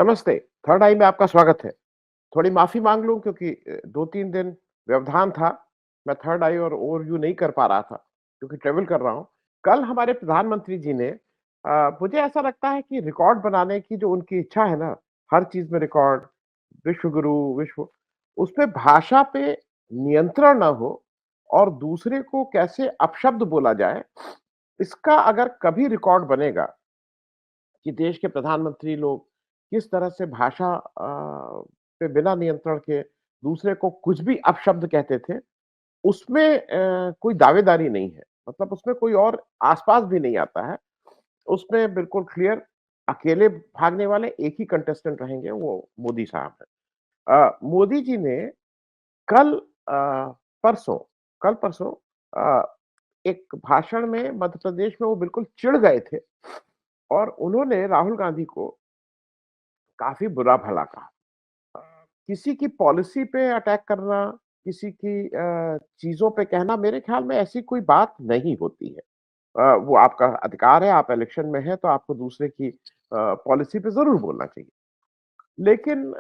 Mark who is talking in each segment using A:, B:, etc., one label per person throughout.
A: नमस्ते, थर्ड आई में आपका स्वागत है। थोड़ी माफ़ी माँग लूँ क्योंकि 2-3 दिन व्यवधान था। मैं थर्ड आई और ओवरव्यू नहीं कर पा रहा था, क्योंकि ट्रैवल कर रहा हूँ। कल हमारे प्रधानमंत्री जी ने मुझे ऐसा लगता है कि रिकॉर्ड बनाने की जो उनकी इच्छा है ना, हर चीज़ में रिकॉर्ड, विश्व गुरु, विश्व उसपे भाषा पे नियंत्रण ना हो और दूसरे को कैसे अपशब्द बोला जाए, इसका अगर कभी रिकॉर्ड बनेगा कि देश के प्रधानमंत्री लोग किस तरह से भाषा पे बिना नियंत्रण के दूसरे को कुछ भी अपशब्द कहते थे, उसमें कोई दावेदारी नहीं है। मतलब उसमें कोई और आस-पास भी नहीं आता है। उसमें बिल्कुल क्लियर अकेले भागने वाले एक ही कंटेस्टेंट रहेंगे, वो मोदी साहब हैं। मोदी जी ने कल परसों कल-परसों एक भाषण में मध्य प्रदेश में वो बिल्कुल चिढ़ गए थे और उन्होंने राहुल गांधी को काफ़ी बुरा-भला कहा। अ, किसी की पॉलिसी पे अटैक करना, किसी की चीज़ों पे कहना मेरे ख़्याल में ऐसी कोई बात नहीं होती है। वो आपका अधिकार है, आप इलेक्शन में हैं तो आपको दूसरे की पॉलिसी पे ज़रूर बोलना चाहिए। लेकिन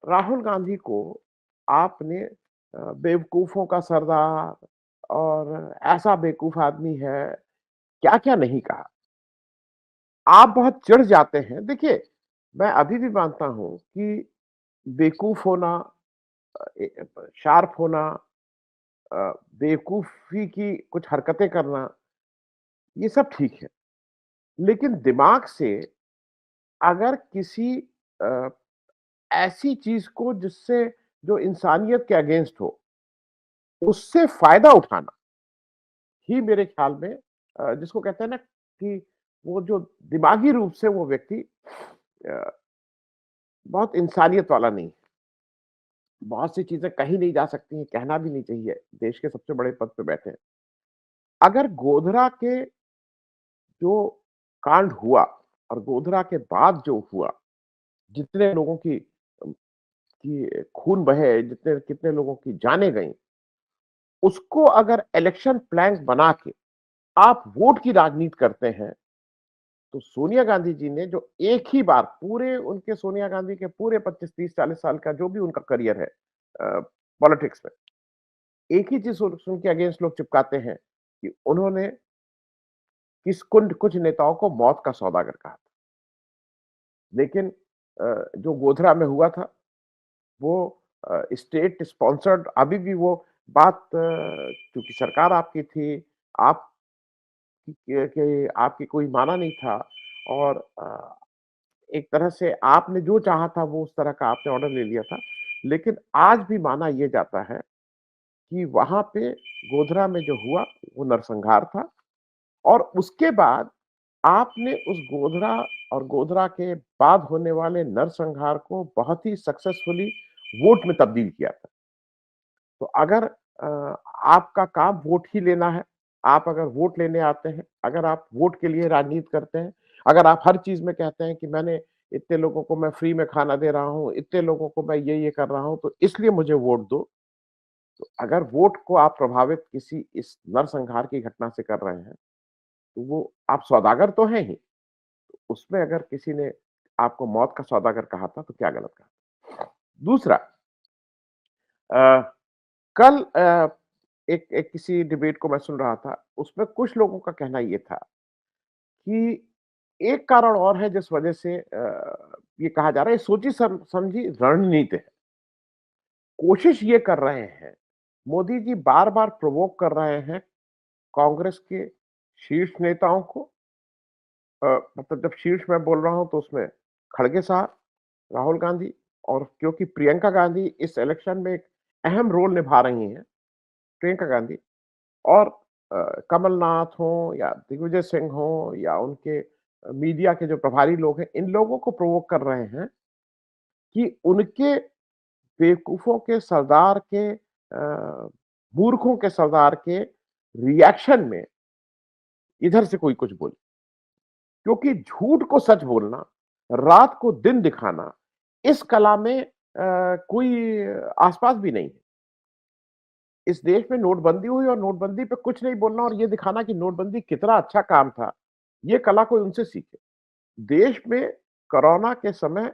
A: राहुल गांधी को आपने बेवकूफ़ों का सरदार और ऐसा बेवकूफ़ आदमी है, क्या-क्या नहीं कहा। आप बहुत चिढ़ जाते हैं। देखिए, मैं अभी भी मानता हूँ कि बेवकूफ़ होना शार्प होना बेवकूफ़ी की कुछ हरकतें करना, ये सब ठीक है। लेकिन दिमाग से अगर किसी अ, ऐसी चीज़ को जिससे जो इंसानियत के अगेंस्ट हो, उससे फ़ायदा उठाना ही मेरे ख़्याल में जिसको कहते हैं ना कि वो जो दिमागी रूप से वो व्यक्ति अ, बहुत इंसानियत वाला नहीं है। बहुत सी चीज़ें कही नहीं जा सकती हैं, कहना भी नहीं चाहिए, देश के सबसे बड़े पद पे बैठे हैं। अगर गोधरा के जो कांड हुआ और गोधरा के बाद जो हुआ, जितने लोगों की खून बहे, जितने कितने लोगों की जानें गईं, उसको अगर इलेक्शन प्लान बना के आप वोट की राजनीति करते हैं, तो सोनिया गांधी जी ने जो एक ही बार पूरे उनके सोनिया गांधी के पूरे 25, 30, 40 साल का जो भी उनका करियर है पॉलिटिक्स में, एक ही चीज़ उनके अगेंस्ट लोग चिपकाते हैं कि उन्होंने कुछ नेताओं को मौत का सौदागर कहा था। लेकिन जो गोधरा में हुआ था वो स्टेट स्पॉन्सर्ड अभी भी वो बात क्योंकि सरकार आपकी थी, आप के आपकी कोई माना नहीं था और एक तरह से आपने जो चाहा था वो उस तरह का आपने ऑर्डर ले लिया था। लेकिन आज भी माना ये जाता है कि वहाँ पे गोधरा में जो हुआ वो नरसंहार था और उसके बाद आपने उस गोधरा और गोधरा के बाद होने वाले नरसंहार को बहुत ही सक्सेसफुली वोट में तब्दील किया था। तो अगर आपका काम वोट ही लेना है, आप अगर वोट लेने आते हैं, अगर आप वोट के लिए राजनीति करते हैं, अगर आप हर चीज़ में कहते हैं कि मैंने इतने लोगों को मैं फ्री में खाना दे रहा हूँ, इतने लोगों को मैं ये कर रहा हूँ, तो इसलिए मुझे वोट दो। तो अगर वोट को आप प्रभावित किसी इस नरसंहार की घटना से कर रहे हैं, तो वो आप सौदागर तो हैं ही। उसमें अगर किसी ने आपको मौत का सौदागर कहा था, तो क्या गलत कहा? दूसरा अ, कल एक एक किसी डिबेट को मैं सुन रहा था, उसमें कुछ लोगों का कहना ये था कि एक कारण और है जिस वजह से ये कहा जा रहा है, ये सोची समझी रणनीति है। कोशिश ये कर रहे हैं, मोदी जी बार-बार प्रोवोक कर रहे हैं कांग्रेस के शीर्ष नेताओं को मतलब जब शीर्ष मैं बोल रहा हूँ तो उसमें खड़गे साहब, राहुल गांधी और क्योंकि प्रियंका गांधी इस इलेक्शन में एक अहम रोल निभा रही हैं, प्रियंका गांधी और कमलनाथ हों या दिग्विजय सिंह हों या उनके मीडिया के जो प्रभारी लोग हैं, इन लोगों को प्रोवोक कर रहे हैं कि उनके बेवकूफ़ों के सरदार के मूर्खों के सरदार के रिएक्शन में इधर से कोई कुछ बोले। क्योंकि झूठ को सच बोलना, रात को दिन दिखाना, इस कला में कोई आस-पास भी नहीं है। इस देश में नोटबंदी हुई और नोटबंदी पे कुछ नहीं बोलना और ये दिखाना कि नोटबंदी कितना अच्छा काम था, ये कला कोई उनसे सीखे। देश में कोरोना के समय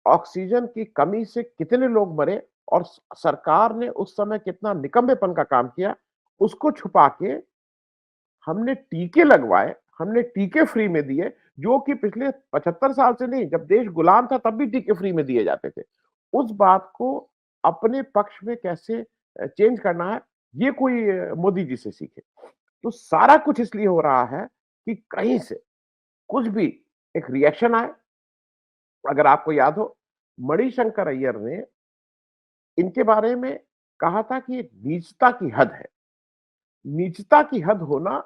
A: ऑक्सीजन की कमी से कितने लोग मरे और सरकार ने उस समय कितना निकम्मेपन का काम किया, उसको छुपा के हमने टीके लगवाए, हमने टीके फ्री में दिए, जो कि पिछले 75 साल से नहीं, जब देश गुलाम था तब भी टीके फ्री में दिए जाते थे। उस बात को अपने पक्ष में कैसे चेंज करना है, ये कोई मोदी जी से सीखे। तो सारा कुछ इसलिए हो रहा है कि कहीं से कुछ भी एक रिएक्शन आए। अगर आपको याद हो, मणिशंकर अय्यर ने इनके बारे में कहा था कि ये नीचता की हद है। नीचता की हद होना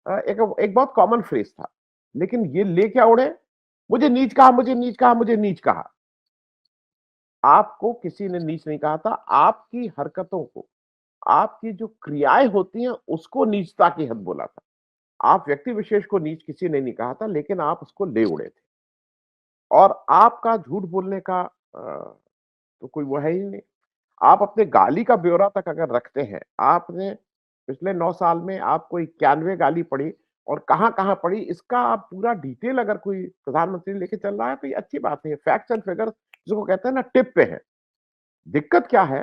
A: एक एक बहुत कॉमन फ्रेज था। लेकिन ये ले क्या उड़े, मुझे नीच कहा, मुझे नीच कहा, मुझे नीच कहा। आपको किसी ने नीच नहीं कहा था, आपकी हरकतों को, आपकी जो क्रियाएँ होती हैं, उसको नीचता की हद बोला था। आप व्यक्ति विशेष को नीच किसी ने नहीं कहा था, लेकिन आप उसको ले उड़े थे। और आपका झूठ बोलने का तो कोई वो है ही नहीं। आप अपने गाली का ब्यौरा तक अगर रखते हैं, आपने पिछले 9 साल में आपको 91 गाली पड़ी और कहाँ-कहाँ पड़ी, इसका आप पूरा डिटेल अगर कोई प्रधानमंत्री लेके चल रहा है, तो ये अच्छी बात है। फैक्ट्स एंड फिगर्स जिसको कहते हैं ना, टिप पे है। दिक्कत क्या है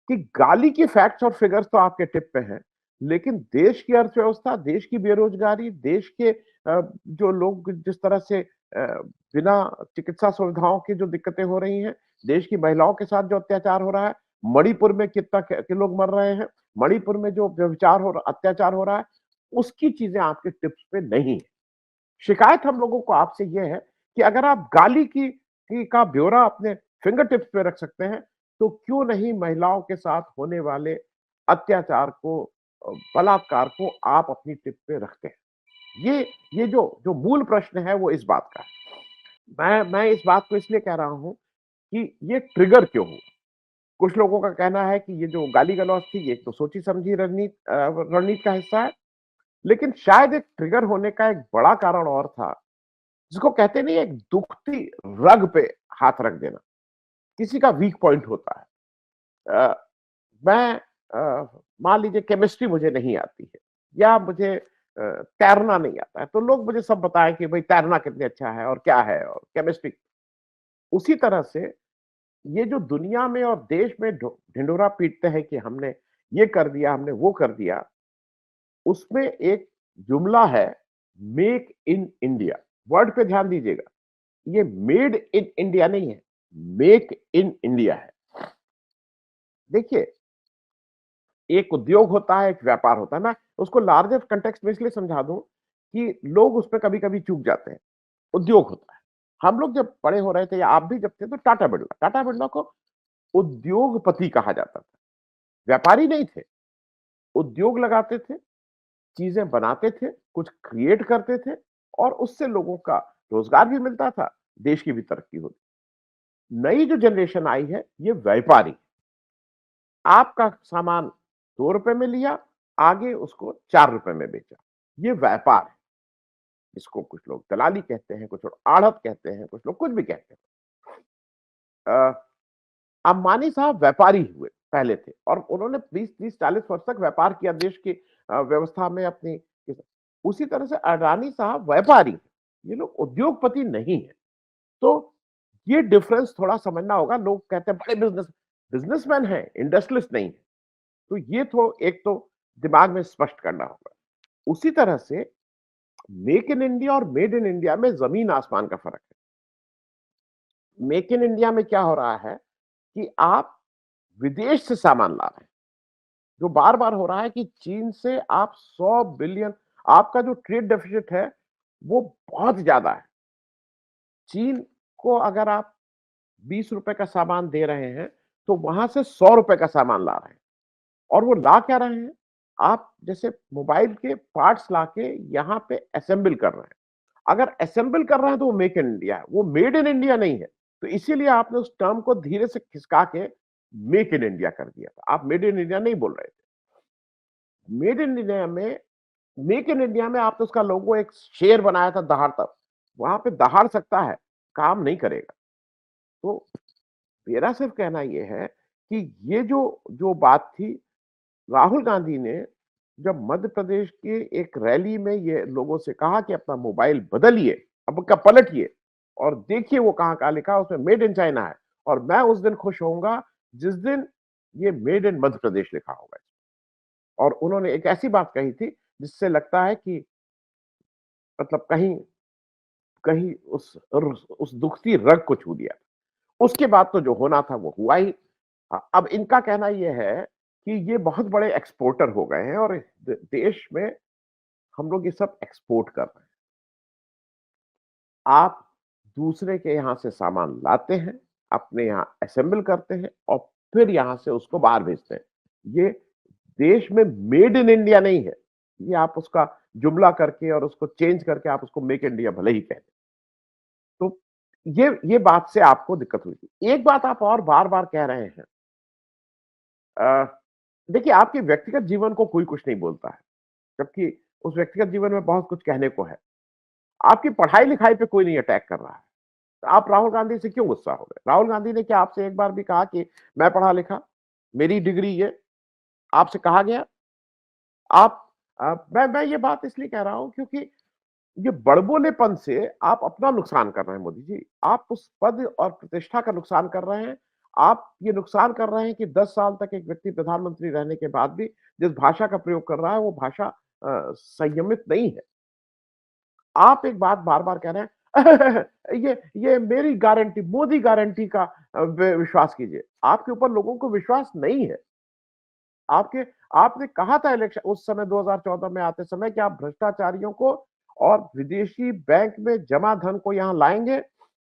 A: कि गाली की फैक्ट्स और फिगर्स तो आपके टिप पे हैं, लेकिन देश की अर्थव्यवस्था, देश की बेरोजगारी, देश के जो लोग जिस तरह से बिना चिकित्सा सुविधाओं की जो दिक्कतें हो रही हैं, देश की महिलाओं के साथ जो अत्याचार हो रहा है, मणिपुर में कितना के लोग मर रहे हैं, मणिपुर में जो व्यभिचार हो अत्याचार हो रहा है, उसकी चीजें आपके टिप्स पे नहीं है। शिकायत हम लोगों को आपसे ये है कि अगर आप गाली की का ब्यौरा अपने फिंगर टिप्स पे रख सकते हैं, तो क्यों नहीं महिलाओं के साथ होने वाले अत्याचार को, बलात्कार को आप अपनी टिप पे रखते हैं। ये जो जो मूल प्रश्न है वो इस बात का है। मैं इस बात को इसलिए कह रहा हूँ कि ये ट्रिगर क्यों हुआ? कुछ लोगों का कहना है कि ये जो गाली-गलौज थी, ये एक तो सोची-समझी रणनीति का हिस्सा है, लेकिन शायद एक ट्रिगर होने का एक बड़ा कारण और था, जिसको कहते नहीं, एक दुखती रग पे हाथ रख देना, किसी का वीक पॉइंट होता है। मैं मान लीजिए केमिस्ट्री मुझे नहीं आती है या मुझे तैरना नहीं आता है, तो लोग मुझे सब बताएं कि भाई तैरना कितने अच्छा है और क्या है और केमिस्ट्री। उसी तरह से ये जो दुनिया में और देश में ढिंढोरा पीटते हैं कि हमने ये कर दिया, हमने वो कर दिया, उसमें एक जुमला है, मेक इन इंडिया। वर्ड पे ध्यान दीजिएगा, ये मेड इन इंडिया नहीं है, मेक इन इंडिया है। देखिए, एक उद्योग होता है, एक व्यापार होता है। मैं उसको लार्जर कॉन्टेक्स्ट में इसलिए समझा दूं कि लोग उसमें कभी-कभी चूक जाते हैं। उद्योग होता है। हम लोग जब बड़े हो रहे थे या आप भी जब थे, तो टाटा बिरला को उद्योगपति कहा जाता था। व्यापारी नहीं थे, उद्योग लगाते थे, चीजें बनाते थे, कुछ क्रिएट करते थे और उससे लोगों का रोजगार भी मिलता था, देश की भी तरक्की होती। नई जो जनरेशन आई है, ये व्यापारी। आपका सामान ₹2 में लिया, आगे उसको ₹4 में बेचा। ये व्यापार है। इसको कुछ लोग दलाली कहते हैं, कुछ लोग आढ़त कहते हैं, कुछ लोग कुछ भी कहते हैं। अंबानी साहब व्यापारी हुए, पहले थे और उन्होंने 20, 30, 40 वर्ष तक व्यापार किया देश की व्यवस्था में अपनी। उसी तरह से अडानी साहब व्यापारी हैं, ये लोग उद्योगपति नहीं है। तो ये डिफरेंस थोड़ा समझना होगा। लोग कहते हैं बड़े बिजनेसमैन हैं, इंडस्ट्रियलिस्ट नहीं है। तो ये तो एक तो दिमाग में स्पष्ट करना होगा। उसी तरह से मेक इन इंडिया और मेड इन इंडिया में जमीन आसमान का फर्क है। मेक इन इंडिया में क्या हो रहा है कि आप विदेश से सामान ला रहे हैं। जो बार-बार हो रहा है कि चीन से आप 100 बिलियन, आपका जो ट्रेड डेफिसिट है, वो बहुत ज्यादा है। चीन को अगर आप ₹20 का सामान दे रहे हैं, तो वहां से ₹100 का सामान ला रहे हैं। और वो ला क्या रहे हैं? आप जैसे मोबाइल के पार्ट्स लाके यहाँ पे असेंबल कर रहे हैं। अगर असेंबल कर रहे हैं तो वो मेक इन इंडिया है, वो मेड इन इंडिया नहीं है। तो इसीलिए आपने उस टर्म को धीरे से खिसका के मेक इन इंडिया कर दिया था। आप मेड इन इंडिया नहीं बोल रहे थे। मेड इन इंडिया में, मेक इन इंडिया में आपने उसका लोगो एक शेर बनाया था दहाड़ता। वहां पे दहाड़ सकता है, काम नहीं करेगा। तो मेरा सिर्फ कहना ये है कि ये जो जो बात थी, राहुल गांधी ने जब मध्य प्रदेश के एक रैली में ये लोगों से कहा कि अपना मोबाइल बदलिए, अब का पलटिए, और देखिए वो कहाँ-कहाँ लिखा है, उसमें मेड इन चाइना है और मैं उस दिन खुश होऊँगा जिस दिन ये मेड इन मध्य प्रदेश लिखा होगा। और उन्होंने एक ऐसी बात कही थी जिससे लगता है कि मतलब कहीं कहीं उस दुखती रग को छू दिया। उसके बाद तो जो होना था वो हुआ ही। अब इनका कहना ये है कि ये बहुत बड़े एक्सपोर्टर हो गए हैं और देश में हम लोग ये सब एक्सपोर्ट कर रहे हैं। आप दूसरे के यहाँ से सामान लाते हैं, अपने यहाँ असेंबल करते हैं और फिर यहाँ से उसको बाहर भेजते हैं। ये देश में मेड इन इंडिया नहीं है। ये आप उसका जुमला करके और उसको चेंज करके आप उसको मेक इंडिया भले ही कह दें। तो ये बात से आपको दिक्कत हुई थी। एक बात आप और बार-बार कह रहे हैं। अ, देखिए आपके व्यक्तिगत जीवन को कोई कुछ नहीं बोलता है, जबकि उस व्यक्तिगत जीवन में बहुत कुछ कहने को है। आपकी पढ़ाई-लिखाई पे कोई नहीं अटैक कर रहा है। तो आप राहुल गांधी से क्यों गुस्सा हो गए? राहुल गांधी ने क्या आपसे एक बार भी कहा कि मैं पढ़ा-लिखा, मेरी डिग्री ये, आपसे कहा गया? आप मैं ये बात इसलिए कह रहा हूँ क्योंकि ये बड़बोलेपन से आप अपना नुकसान कर रहे हैं मोदी जी। आप उस पद और प्रतिष्ठा का नुकसान कर रहे हैं। आप ये नुकसान कर रहे हैं कि 10 साल तक एक व्यक्ति प्रधानमंत्री रहने के बाद भी जिस भाषा का प्रयोग कर रहा है वो भाषा संयमित नहीं है। आप एक बात बार-बार कह रहे हैं ये मेरी गारंटी, मोदी गारंटी का विश्वास कीजिए। आपके ऊपर लोगों को विश्वास नहीं है। आपके आपने कहा था इलेक्शन उस समय 2014 में आते समय कि आप भ्रष्टाचारियों को और विदेशी बैंक में जमा धन को यहाँ लाएँगे।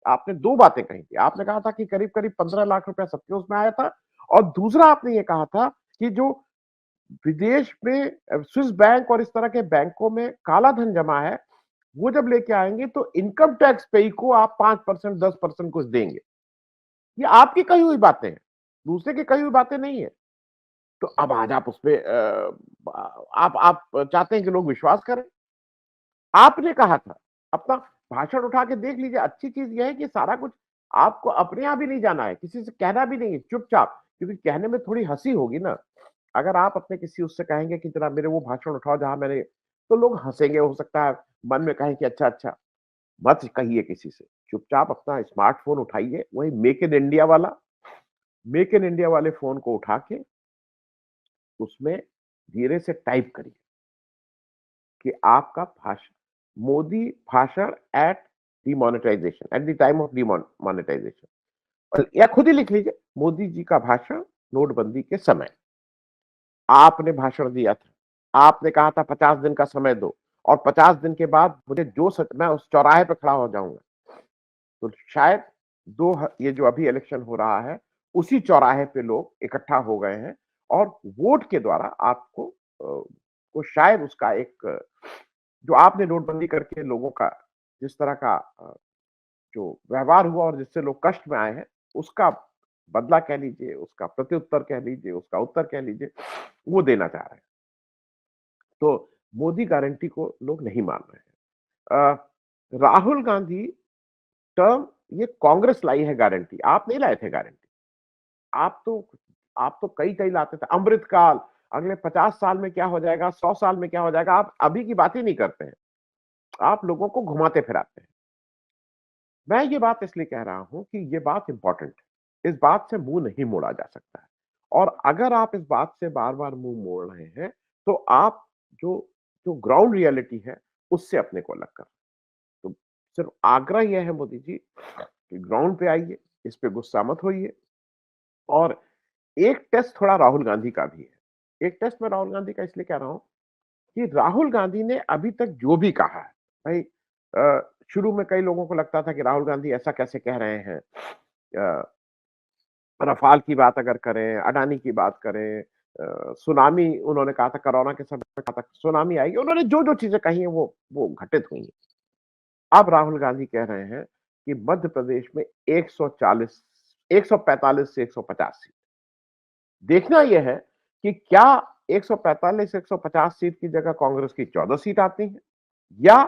A: आपने 2 बातें कही थी। आपने कहा था कि करीब-करीब 15 लाख रुपया सबके उसमें आया था और दूसरा आपने ये कहा था कि जो विदेश में स्विस बैंक और इस तरह के बैंकों में काला धन जमा है, वो जब लेके आएँगे तो इनकम टैक्स पेयी को आप 5% 10% कुछ देंगे। ये आपकी कही हुई बातें हैं, दूसरे की कही हुई बातें नहीं है। तो अब आज आप उसपे आप चाहते हैं कि लोग विश्वास करें? आपने कहा था, अपना भाषण उठा के देख लीजिए, अच्छी चीज़ ये है कि सारा कुछ आपको अपने यहाँ भी नहीं जाना है, किसी से कहना भी नहीं है, चुपचाप क्योंकि कहने में थोड़ी हँसी होगी ना। अगर आप अपने किसी उससे कहेंगे कि ज़रा मेरे वो भाषण उठाओ जहाँ मैंने तो लोग हँसेंगे, हो सकता है मन में कहें कि अच्छा, अच्छा, मत कहिए किसी से। चुपचाप अपना स्मार्टफ़ोन उठाइए, वही मेक इन इंडिया वाले फ़ोन को उठा के उसमें धीरे से टाइप करिए कि आपका भाषण मोदी भाषण at demonetization at the time of demonetization और या खुद ही लिख लीजिए मोदी जी का भाषण नोटबंदी के समय आपने भाषण दिया था आपने कहा था 50 दिन का समय दो और 50 दिन के बाद मुझे जो सच मैं उस चौराहे पे खड़ा हो जाऊंगा तो शायद ये जो अभी इलेक्शन हो रहा है उसी चौराहे पे लोग इकट्ठा हो गए हैं और वोट के द्वारा आपको को शायद उसका एक जो आपने नोटबंदी करके लोगों का जिस तरह का जो व्यवहार हुआ और जिससे लोग कष्ट में आए हैं, उसका बदला कह लीजिए, उसका प्रत्युत्तर कह लीजिए, उसका उत्तर कह लीजिए, वो देना चाह रहे हैं। तो मोदी गारंटी को लोग नहीं मान रहे हैं। राहुल गांधी टर्म ये कांग्रेस लाई है गारंटी, आप नहीं लाए थे गारंटी। आप तो आप तो कई-कई लाते थे। अमृतकाल, अगले 50 साल में क्या हो जाएगा, 100 साल में क्या हो जाएगा, आप अभी की बात ही नहीं करते हैं। आप लोगों को घुमाते फिराते हैं। मैं ये बात इसलिए कह रहा हूं कि ये बात इंपॉर्टेंट है। इस बात से मुंह नहीं मोड़ा जा सकता है और अगर आप इस बात से बार-बार मुंह मोड़ रहे हैं, तो आप जो जो ग्राउंड रियलिटी है, उससे अपने को अलग कर रहे हैं। तो सिर्फ आग्रह यह है मोदी जी कि ग्राउंड पे आइए, इस पे गुस्सा मत होइए और एक टेस्ट थोड़ा राहुल गांधी का भी है। एक टेस्ट मैं राहुल गांधी का इसलिए कह रहा हूं कि राहुल गांधी ने अभी तक जो भी कहा है, भाई शुरू में कई लोगों को लगता था कि राहुल गांधी ऐसा कैसे कह रहे हैं रफाल की बात अगर करें, अडानी की बात करें सुनामी उन्होंने कहा था कोरोना के समय में कहा था सुनामी आएगी। उन्होंने जो-जो चीज़ें कही हैं वो घटित हुई हैं। अब राहुल गांधी कह रहे हैं कि मध्य प्रदेश में 140 145 से 150 सीट। देखना यह है कि क्या 145 150 सीट की जगह कांग्रेस की 14 सीट आती हैं या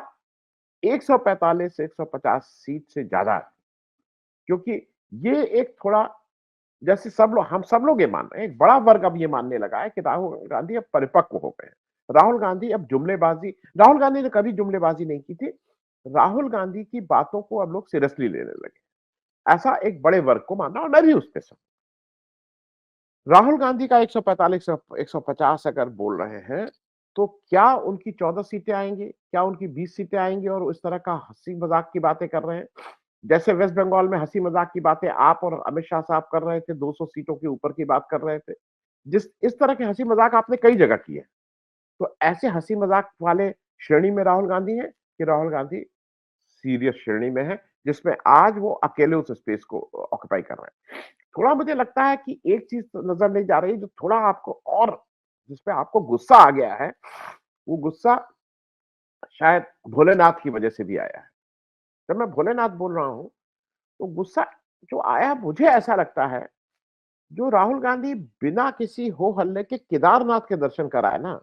A: 145 से 150 सीट से ज्यादा क्योंकि ये एक थोड़ा जैसे हम सब लोग ये मान रहे हैं एक बड़ा वर्ग अब ये मानने लगा है कि राहुल गांधी अब परिपक्व हो गए हैं राहुल गांधी अब जुमलेबाजी राहुल गांधी ने कभी जुमलेबाजी नहीं की थी राहुल गांधी की बातों को अब लोग सीरियसली लेने लगे। ऐसा एक बड़े वर्ग को मानना और मैं भी उसमें से हूं। राहुल गांधी का 145 150 अगर बोल रहे हैं, तो क्या उनकी 14 सीटें आएंगी, क्या उनकी 20 सीटें आएंगी और इस तरह का हंसी मजाक की बातें कर रहे हैं? जैसे वेस्ट बंगाल में हंसी मजाक की बातें आप और अमित शाह साहब कर रहे थे, 200 सीटों के ऊपर की बात कर रहे थे। जिस इस तरह के हंसी मजाक आपने कई जगह किए। तो ऐसे हंसी मजाक वाले श्रेणी में राहुल गांधी है कि राहुल गांधी सीरियस श्रेणी में है, जिसमें आज वो अकेले उस स्पेस को ऑक्युपाई कर रहे हैं। थोड़ा मुझे लगता है कि एक चीज नजर नहीं जा रही, जो थोड़ा आपको और जिसपे आपको गुस्सा आ गया है, वो गुस्सा शायद भोलेनाथ की वजह से भी आया है। जब मैं भोलेनाथ बोल रहा हूं, तो गुस्सा जो आया, मुझे ऐसा लगता है, जो राहुल गांधी बिना किसी हो हल्ले के केदारनाथ के दर्शन कराए ना,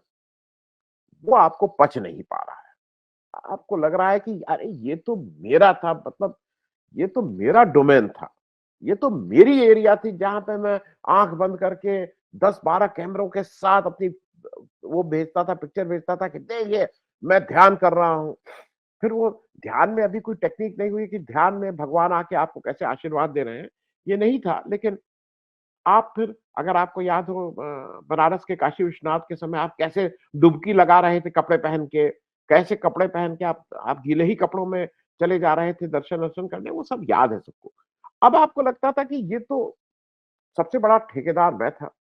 A: वो आपको पच नहीं पा रहा है। आपको लग रहा है कि अरे ये तो मेरा था, मतलब ये तो मेरा डोमेन था। ये तो मेरी एरिया थी, जहां पे मैं आंख बंद करके 10-12 कैमरों के साथ अपनी वो भेजता था, पिक्चर भेजता था कि देखिए मैं ध्यान कर रहा हूं। फिर वो ध्यान में अभी कोई टेक्निक नहीं हुई कि ध्यान में भगवान आके आपको कैसे आशीर्वाद दे रहे हैं, ये नहीं था। लेकिन आप फिर, अगर आपको याद हो, बनारस के काशी विश्वनाथ के समय आप कैसे डुबकी लगा रहे थे कपड़े पहन के, कैसे कपड़े पहन के आप गीले ही कपड़ों में चले जा रहे थे दर्शन-वर्शन करने, वो सब याद है सबको। अब आपको लगता था कि ये तो सबसे बड़ा ठेकेदार मैं था।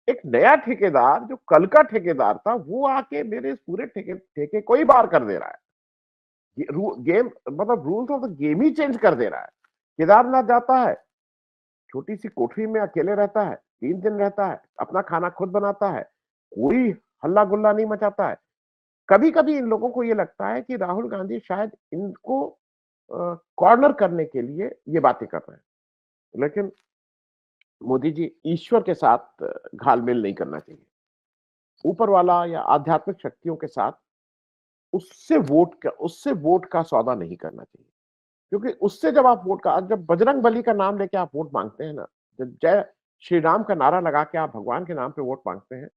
A: एक नया ठेकेदार जो कल का ठेकेदार था, वो आके मेरे इस पूरे ठेके को ही बार कर दे रहा है। ये गेम, मतलब rules of the game he change कर दे रहा है। केदारनाथ जाता है, छोटी-सी कोठरी में अकेले रहता है, 3 दिन रहता है, अपना खाना खुद बनाता है, कोई हल्ला-गुल्ला नहीं मचाता है। कभी-कभी इन लोगों को ये लगता है कि राहुल गांधी शायद इनको कॉर्नर करने के लिए ये बातें कर रहे हैं। लेकिन मोदी जी, ईश्वर के साथ घाल-मेल नहीं करना चाहिए। ऊपर वाला या आध्यात्मिक शक्तियों के साथ उससे वोट का सौदा नहीं करना चाहिए। क्योंकि उससे जब बजरंग बली का नाम लेके आप वोट मांगते हैं ना, जब जय श्री राम का नारा लगा के आप भगवान के नाम पे वोट मांगते हैं,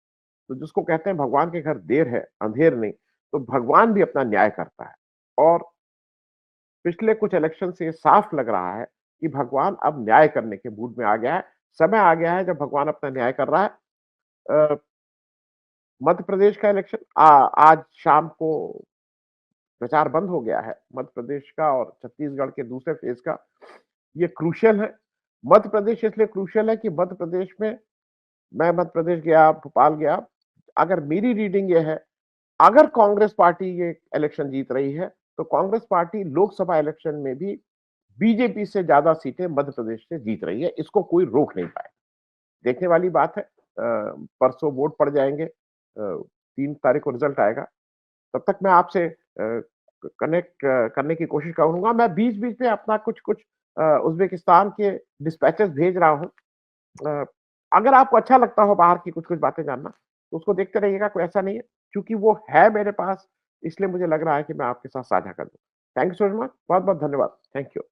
A: तो जिसको कहते हैं भगवान के घर देर है, अंधेर नहीं, तो भगवान भी अपना न्याय करता है। और पिछले कुछ इलेक्शन से ये साफ लग रहा है कि भगवान अब न्याय करने के मूड में आ गया है। समय आ गया है जब भगवान अपना न्याय कर रहा है। अ, मध्य प्रदेश का इलेक्शन आज शाम को प्रचार बंद हो गया है, मध्य प्रदेश का और छत्तीसगढ़ के दूसरे फेज का। ये क्रूशियल है। मध्य प्रदेश इसलिए क्रूशियल है कि मध्य प्रदेश में, मैं मध्य प्रदेश गया, भोपाल गया, अगर मेरी रीडिंग ये है, अगर कांग्रेस पार्टी ये इलेक्शन जीत रही है, तो कांग्रेस पार्टी लोकसभा इलेक्शन में भी बीजेपी से ज्यादा सीटें मध्य प्रदेश से जीत रही है। इसको कोई रोक नहीं पाएगा। देखने वाली बात है। परसों वोट पड़ जाएंगे, 3 तारीख को रिजल्ट आएगा। तब तक मैं आपसे कनेक्ट करने की कोशिश करूंगा। मैं बीच-बीच में अपना कुछ-कुछ उज़्बेकिस्तान के डिस्पैचेस भेज रहा हूँ। अ, अगर आपको अच्छा लगता हो बाहर की कुछ-कुछ बातें जानना, तो उसको देखते रहिएगा, कोई ऐसा नहीं है। चूँकि वो है मेरे पास, इसलिए मुझे लग रहा है कि मैं आपके साथ साझा कर दूँ। Thank you so much. बहुत-बहुत धन्यवाद। Thank you.